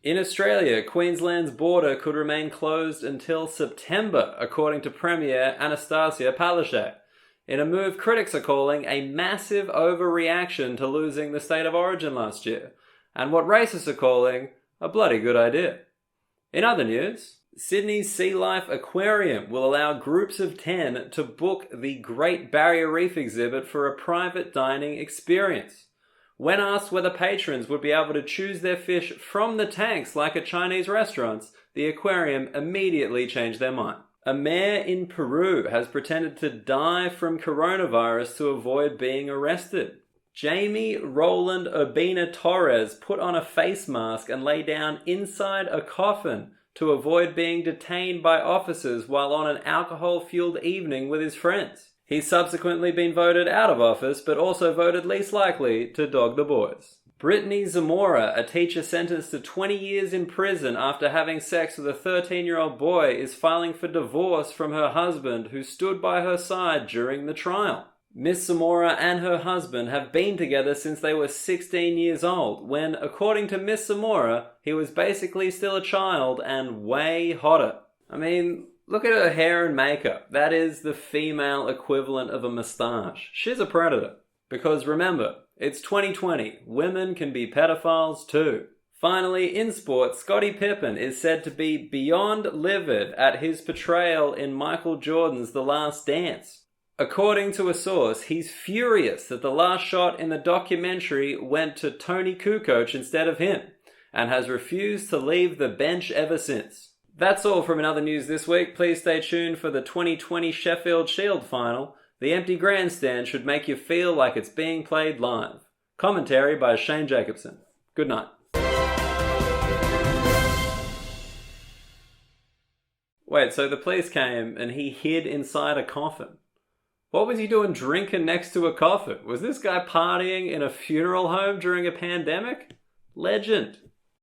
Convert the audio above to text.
In Australia, Queensland's border could remain closed until September, according to Premier Anastasia Palaszczuk, in a move critics are calling a massive overreaction to losing the state of origin last year, and what racists are calling a bloody good idea. In other news, Sydney's Sea Life Aquarium will allow groups of 10 to book the Great Barrier Reef exhibit for a private dining experience. When asked whether patrons would be able to choose their fish from the tanks like at Chinese restaurants, the aquarium immediately changed their mind. A mayor in Peru has pretended to die from coronavirus to avoid being arrested. Jamie Roland Urbina Torres put on a face mask and lay down inside a coffin to avoid being detained by officers while on an alcohol-fueled evening with his friends. He's subsequently been voted out of office, but also voted least likely to dog the boys. Brittany Zamora, a teacher sentenced to 20 years in prison after having sex with a 13-year-old boy, is filing for divorce from her husband, who stood by her side during the trial. Miss Zamora and her husband have been together since they were 16 years old, when, according to Miss Zamora, he was basically still a child and way hotter. I mean, look at her hair and makeup. That is the female equivalent of a moustache. She's a predator. Because remember, it's 2020. Women can be pedophiles too. Finally, in sport, Scottie Pippen is said to be beyond livid at his portrayal in Michael Jordan's The Last Dance. According to a source, he's furious that the last shot in the documentary went to Tony Kukoc instead of him, and has refused to leave the bench ever since. That's all from Another News this week. Please stay tuned for the 2020 Sheffield Shield final. The empty grandstand should make you feel like it's being played live. Commentary by Shane Jacobson. Good night. Wait, so the police came and he hid inside a coffin. What was he doing drinking next to a coffin? Was this guy partying in a funeral home during a pandemic? Legend.